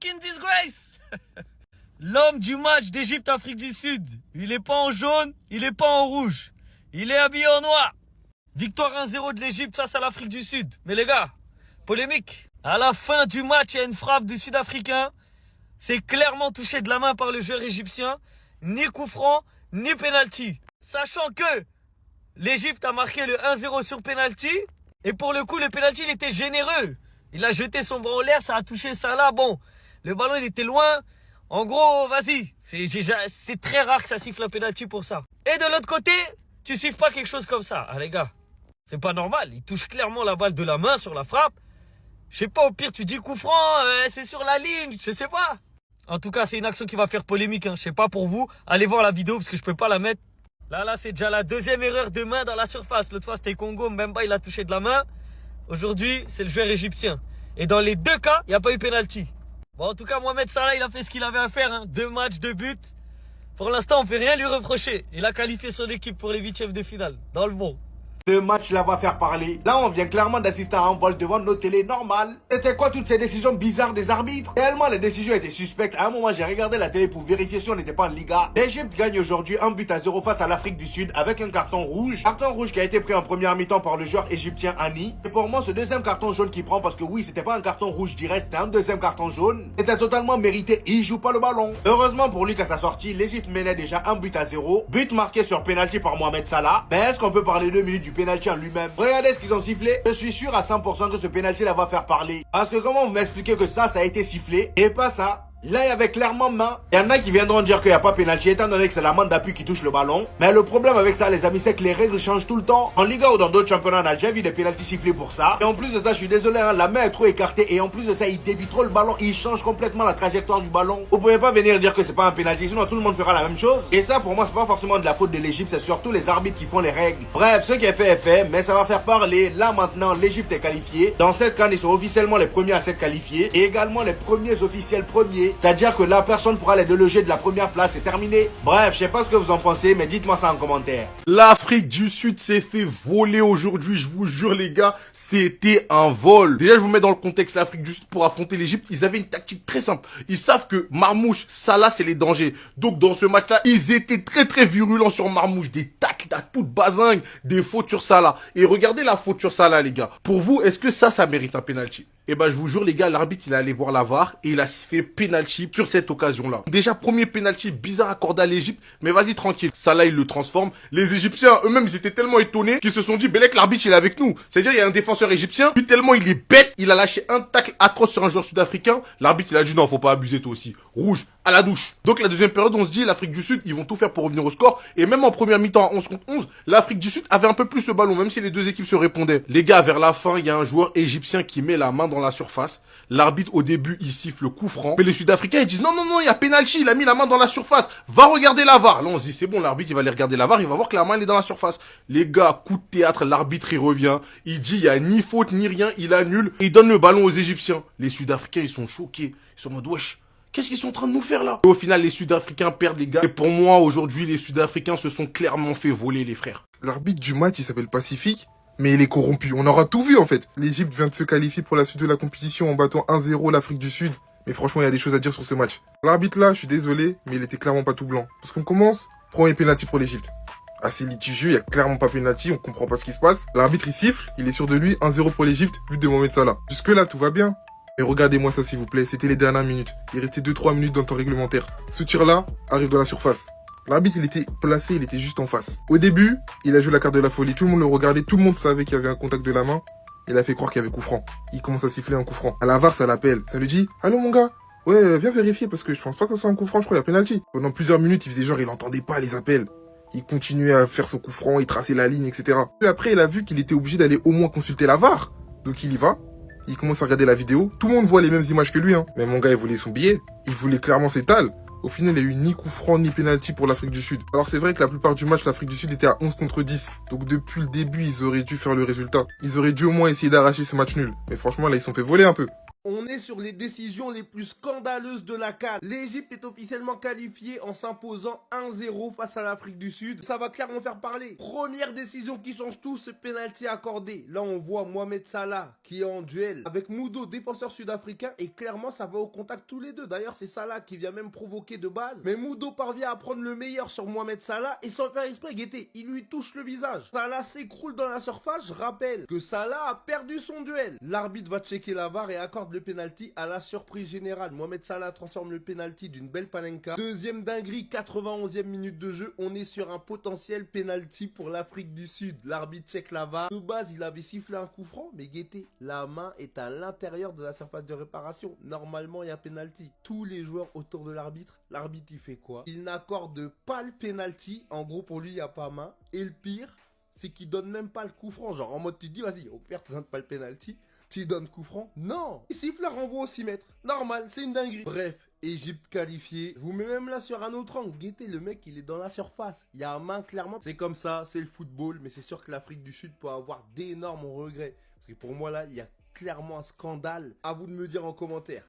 fucking disgrace. L'homme du match d'Égypte-Afrique du Sud. Il est pas en jaune, il est pas en rouge. Il est habillé en noir. Victoire 1-0 de l'Égypte face à l'Afrique du Sud. Mais les gars, polémique. À la fin du match, il y a une frappe du Sud-Africain. C'est clairement touché de la main par le joueur égyptien. Ni coup franc, ni penalty. Sachant que l'Égypte a marqué le 1-0 sur penalty. Et pour le coup, le penalty, il était généreux. Il a jeté son bras en l'air, ça a touché Salah. Bon, le ballon, il était loin. En gros, vas-y. C'est très rare que ça siffle un penalty pour ça. Et de l'autre côté, tu siffles pas quelque chose comme ça. Ah les gars, c'est pas normal. Il touche clairement la balle de la main sur la frappe. Je sais pas, au pire, tu dis coup franc, c'est sur la ligne, je sais pas. En tout cas, c'est une action qui va faire polémique. Je sais pas pour vous. Allez voir la vidéo parce que je peux pas la mettre. Là, c'est déjà la deuxième erreur de main dans la surface. L'autre fois, c'était Congo. Mbemba, il a touché de la main. Aujourd'hui, c'est le joueur égyptien. Et dans les deux cas, il n'y a pas eu penalty. Bon, en tout cas, Mohamed Salah, il a fait ce qu'il avait à faire. 2 matchs, 2 buts. Pour l'instant, on peut rien lui reprocher. Il a qualifié son équipe pour les 8e de finale. Dans le bon. Ce match-là va faire parler. Là, on vient clairement d'assister à un vol devant nos télés normales. C'était quoi toutes ces décisions bizarres des arbitres? Réellement, les décisions étaient suspectes. À un moment, j'ai regardé la télé pour vérifier si on n'était pas en Liga. L'Égypte gagne aujourd'hui 1-0 face à l'Afrique du Sud avec un carton rouge. Carton rouge qui a été pris en première mi-temps par le joueur égyptien Hani. Et pour moi, ce deuxième carton jaune qu'il prend, parce que oui, c'était pas un carton rouge direct, c'était un deuxième carton jaune, c'était totalement mérité. Il joue pas le ballon. Heureusement pour lui qu'à sa sortie, l'Égypte menait déjà 1-0. But marqué sur penalty par Mohamed Salah. Mais est-ce qu'on peut parler 2 minutes du penalty en lui-même? Regardez ce qu'ils ont sifflé. Je suis sûr à 100% que ce penalty là va faire parler. Parce que comment vous m'expliquez que ça a été sifflé et pas ça? Là, il y avait clairement main. Il y en a qui viendront dire qu'il n'y a pas pénalty étant donné que c'est la main d'appui qui touche le ballon. Mais le problème avec ça, les amis, c'est que les règles changent tout le temps. En Liga ou dans d'autres championnats, on a déjà vu des pénaltys sifflés pour ça. Et en plus de ça, je suis désolé, la main est trop écartée. Et en plus de ça, il dévie trop le ballon. Il change complètement la trajectoire du ballon. Vous pouvez pas venir dire que c'est pas un pénalty, sinon tout le monde fera la même chose. Et ça, pour moi, c'est pas forcément de la faute de l'Égypte, c'est surtout les arbitres qui font les règles. Bref, ce qui est fait, mais ça va faire parler. Là, maintenant, l'Égypte est qualifiée. Dans cette CAN, ils sont officiellement les premiers à s'être qualifiés. Et également les premiers officiels premiers. C'est-à-dire que là, personne pourra les déloger de la première place, c'est terminé. Bref, je sais pas ce que vous en pensez, mais dites-moi ça en commentaire. L'Afrique du Sud s'est fait voler aujourd'hui, je vous jure les gars, c'était un vol. Déjà, je vous mets dans le contexte, l'Afrique du Sud pour affronter l'Égypte, ils avaient une tactique très simple. Ils savent que Marmouche, Salah, c'est les dangers. Donc dans ce match-là, ils étaient très virulents sur Marmouche, des tacles à toute bazingue, des fautes sur Salah. Et regardez la faute sur Salah les gars. Pour vous, est-ce que ça mérite un penalty? Eh ben, je vous jure, les gars, l'arbitre, il est allé voir la VAR et il a sifflé penalty sur cette occasion-là. Déjà, premier penalty bizarre accordé à l'Égypte, mais vas-y, tranquille. Salah, il le transforme. Les Égyptiens, eux-mêmes, ils étaient tellement étonnés qu'ils se sont dit, Belek, l'arbitre, il est avec nous. C'est-à-dire, il y a un défenseur égyptien, puis tellement il est bête, il a lâché un tacle atroce sur un joueur sud-africain. L'arbitre, il a dit, non, faut pas abuser toi aussi. Rouge, à la douche. Donc, la deuxième période, on se dit, l'Afrique du Sud, ils vont tout faire pour revenir au score. Et même en première mi-temps, à 11 contre 11, l'Afrique du Sud avait un peu plus le ballon, même si les deux équipes se répondaient. Les gars, vers la fin, il y a un joueur égyptien qui met la main dans la surface. L'arbitre, au début, il siffle le coup franc. Mais les Sud-Africains, ils disent, non, il y a penalty, il a mis la main dans la surface. Va regarder la VAR. Là, on se dit, c'est bon, l'arbitre, il va aller regarder la VAR, il va voir que la main, elle est dans la surface. Les gars, coup de théâtre, l'arbitre, il revient. Il dit, il y a ni faute, ni rien, il annule. Et il donne le ballon aux Égyptiens. Les Sud-Africains, ils sont choqués. Ils sont en mode, wesh. Qu'est-ce qu'ils sont en train de nous faire là? Et au final, les Sud-Africains perdent, les gars. Et pour moi, aujourd'hui, les Sud-Africains se sont clairement fait voler, les frères. L'arbitre du match, il s'appelle Pacifique, mais il est corrompu. On aura tout vu en fait. L'Égypte vient de se qualifier pour la suite de la compétition en battant 1-0 l'Afrique du Sud. Mais franchement, il y a des choses à dire sur ce match. L'arbitre là, je suis désolé, mais il était clairement pas tout blanc. Parce qu'on commence, premier penalty pour l'Égypte. Assez litigieux, il y a clairement pas penalty, on comprend pas ce qui se passe. L'arbitre il siffle, il est sûr de lui, 1-0 pour l'Égypte, but de Mohamed Salah. Jusque là, tout va bien. Mais regardez-moi ça s'il vous plaît, c'était les dernières minutes. Il restait 2-3 minutes dans le temps réglementaire. Ce tir-là arrive dans la surface. L'arbitre, il était placé, il était juste en face. Au début, il a joué la carte de la folie. Tout le monde le regardait, tout le monde savait qu'il y avait un contact de la main. Il a fait croire qu'il y avait coup franc. Il commence à siffler un coup franc. À la VAR, ça l'appelle. Ça lui dit, allô mon gars, ouais, viens vérifier parce que je pense pas que ça soit un coup franc, je crois qu'il y a penalty. Pendant plusieurs minutes, il faisait genre, il entendait pas les appels. Il continuait à faire son coup franc, il traçait la ligne, etc. Puis après, il a vu qu'il était obligé d'aller au moins consulter la VAR. Donc il y va. Il commence à regarder la vidéo. Tout le monde voit les mêmes images que lui, hein. Mais mon gars, il voulait son billet. Il voulait clairement s'étaler. Au final, il n'y a eu ni coup franc ni penalty pour l'Afrique du Sud. Alors c'est vrai que la plupart du match, l'Afrique du Sud était à 11 contre 10. Donc depuis le début, ils auraient dû faire le résultat. Ils auraient dû au moins essayer d'arracher ce match nul. Mais franchement, là, ils se sont fait voler un peu. On est sur les décisions les plus scandaleuses de la CAN. L'Égypte est officiellement qualifiée en s'imposant 1-0 face à l'Afrique du Sud. Ça va clairement faire parler. Première décision qui change tout, ce penalty accordé. Là, on voit Mohamed Salah qui est en duel avec Mudo, défenseur sud-africain, et clairement, ça va au contact tous les deux. D'ailleurs, c'est Salah qui vient même provoquer de base. Mais Mudo parvient à prendre le meilleur sur Mohamed Salah et sans faire exprès, guettez, il lui touche le visage. Salah s'écroule dans la surface. Je rappelle que Salah a perdu son duel. L'arbitre va checker la VAR et accorde le penalty à la surprise générale. Mohamed Salah transforme le penalty d'une belle panenka. Deuxième dinguerie, 91e minute de jeu. On est sur un potentiel penalty pour l'Afrique du Sud. L'arbitre check la VAR. De base, il avait sifflé un coup franc, mais guettez, la main est à l'intérieur de la surface de réparation. Normalement, il y a penalty. Tous les joueurs autour de l'arbitre, il fait quoi? Il n'accorde pas le penalty. En gros, pour lui, il n'y a pas main. Et le pire, c'est qu'il donne même pas le coup franc. Genre en mode tu te dis vas-y, au pire tu donnes pas le penalty, tu donnes coup franc. Non, il siffle, renvoie au 6 mètres. Normal, c'est une dinguerie. Bref, Égypte qualifiée. Je vous mets même là sur un autre angle. Guettez, le mec il est dans la surface. Il y a main clairement. C'est comme ça, c'est le football. Mais c'est sûr que l'Afrique du Sud peut avoir d'énormes regrets. Parce que pour moi là, il y a clairement un scandale. À vous de me dire en commentaire.